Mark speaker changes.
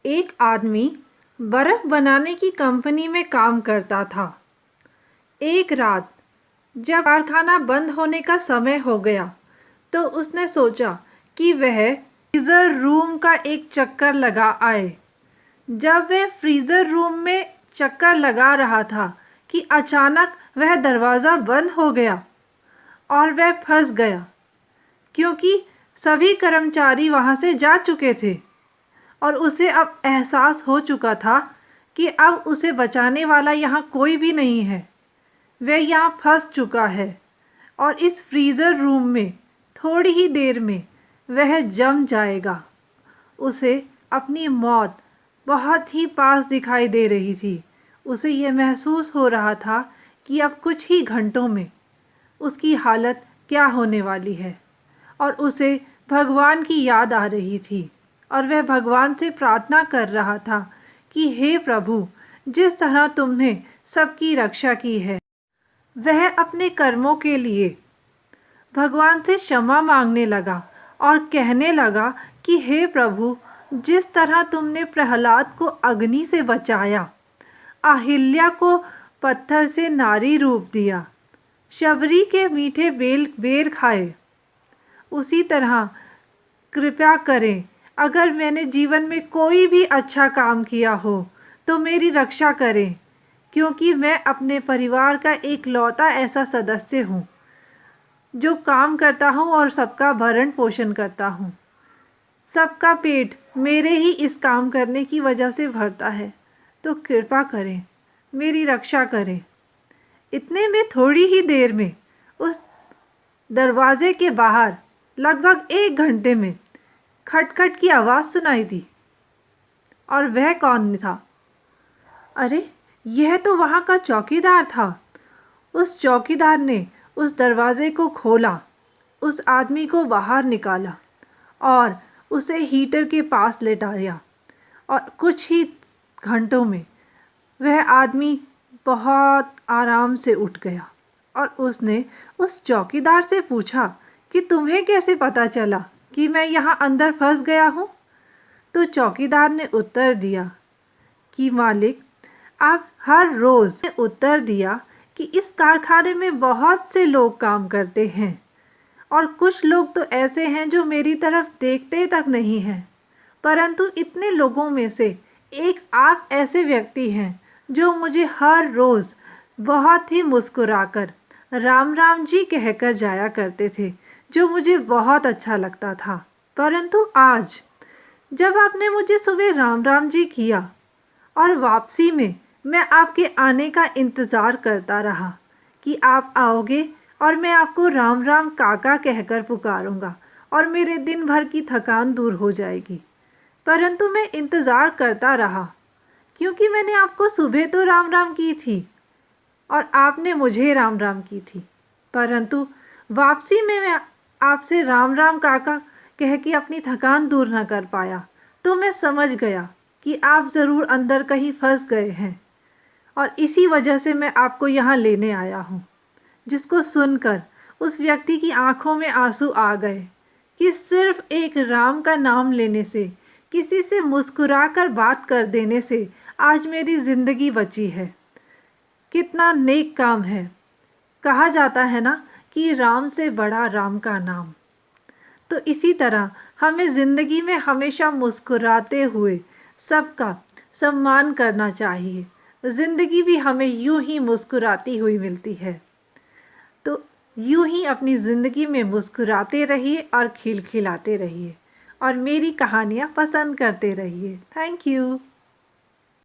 Speaker 1: एक आदमी बर्फ़ बनाने की कंपनी में काम करता था। एक रात जब कारखाना बंद होने का समय हो गया तो उसने सोचा कि वह फ्रीज़र रूम का एक चक्कर लगा आए। जब वह फ्रीज़र रूम में चक्कर लगा रहा था कि अचानक वह दरवाज़ा बंद हो गया और वह फंस गया, क्योंकि सभी कर्मचारी वहाँ से जा चुके थे और उसे अब एहसास हो चुका था कि अब उसे बचाने वाला यहाँ कोई भी नहीं है। वह यहाँ फंस चुका है और इस फ्रीज़र रूम में थोड़ी ही देर में वह जम जाएगा। उसे अपनी मौत बहुत ही पास दिखाई दे रही थी। उसे यह महसूस हो रहा था कि अब कुछ ही घंटों में उसकी हालत क्या होने वाली है और उसे भगवान की याद आ रही थी और वह भगवान से प्रार्थना कर रहा था कि हे प्रभु, जिस तरह तुमने सबकी रक्षा की है। वह अपने कर्मों के लिए भगवान से क्षमा मांगने लगा और कहने लगा कि हे प्रभु, जिस तरह तुमने प्रहलाद को अग्नि से बचाया, अहिल्या को पत्थर से नारी रूप दिया, शबरी के मीठे बेर खाए, उसी तरह कृपया करें, अगर मैंने जीवन में कोई भी अच्छा काम किया हो तो मेरी रक्षा करें, क्योंकि मैं अपने परिवार का एकलौता ऐसा सदस्य हूँ जो काम करता हूँ और सबका भरण पोषण करता हूँ। सबका पेट मेरे ही इस काम करने की वजह से भरता है, तो कृपा करें, मेरी रक्षा करें। इतने में थोड़ी ही देर में उस दरवाजे के बाहर लगभग 1 घंटे में खटखट की आवाज़ सुनाई दी। और वह कौन था? अरे, यह तो वहाँ का चौकीदार था। उस चौकीदार ने उस दरवाजे को खोला, उस आदमी को बाहर निकाला और उसे हीटर के पास लेटाया और कुछ ही घंटों में वह आदमी बहुत आराम से उठ गया और उसने उस चौकीदार से पूछा कि तुम्हें कैसे पता चला कि मैं यहाँ अंदर फंस गया हूँ? तो चौकीदार ने उत्तर दिया कि मालिक, आप हर रोज़ उत्तर दिया कि इस कारखाने में बहुत से लोग काम करते हैं और कुछ लोग तो ऐसे हैं जो मेरी तरफ देखते तक नहीं हैं, परंतु इतने लोगों में से एक आप ऐसे व्यक्ति हैं जो मुझे हर रोज़ बहुत ही मुस्कुराकर राम राम जी कहकर जाया करते थे, जो मुझे बहुत अच्छा लगता था। परंतु आज जब आपने मुझे सुबह राम राम जी किया और वापसी में मैं आपके आने का इंतज़ार करता रहा कि आप आओगे और मैं आपको राम राम काका कहकर पुकारूंगा और मेरे दिन भर की थकान दूर हो जाएगी, परंतु मैं इंतज़ार करता रहा क्योंकि मैंने आपको सुबह तो राम राम की थी और आपने मुझे राम राम की थी, परंतु वापसी में मैं आपसे राम राम काका कह के अपनी थकान दूर न कर पाया। तो मैं समझ गया कि आप ज़रूर अंदर कहीं फंस गए हैं और इसी वजह से मैं आपको यहाँ लेने आया हूँ। जिसको सुनकर उस व्यक्ति की आंखों में आंसू आ गए कि सिर्फ एक राम का नाम लेने से, किसी से मुस्कुराकर बात कर देने से आज मेरी ज़िंदगी बची है। कितना नेक काम है। कहा जाता है ना कि राम से बड़ा राम का नाम। तो इसी तरह हमें ज़िंदगी में हमेशा मुस्कुराते हुए सबका सम्मान करना चाहिए। ज़िंदगी भी हमें यूं ही मुस्कुराती हुई मिलती है, तो यूं ही अपनी ज़िंदगी में मुस्कुराते रहिए और खिलखिलाते रहिए और मेरी कहानियाँ पसंद करते रहिए। Thank you.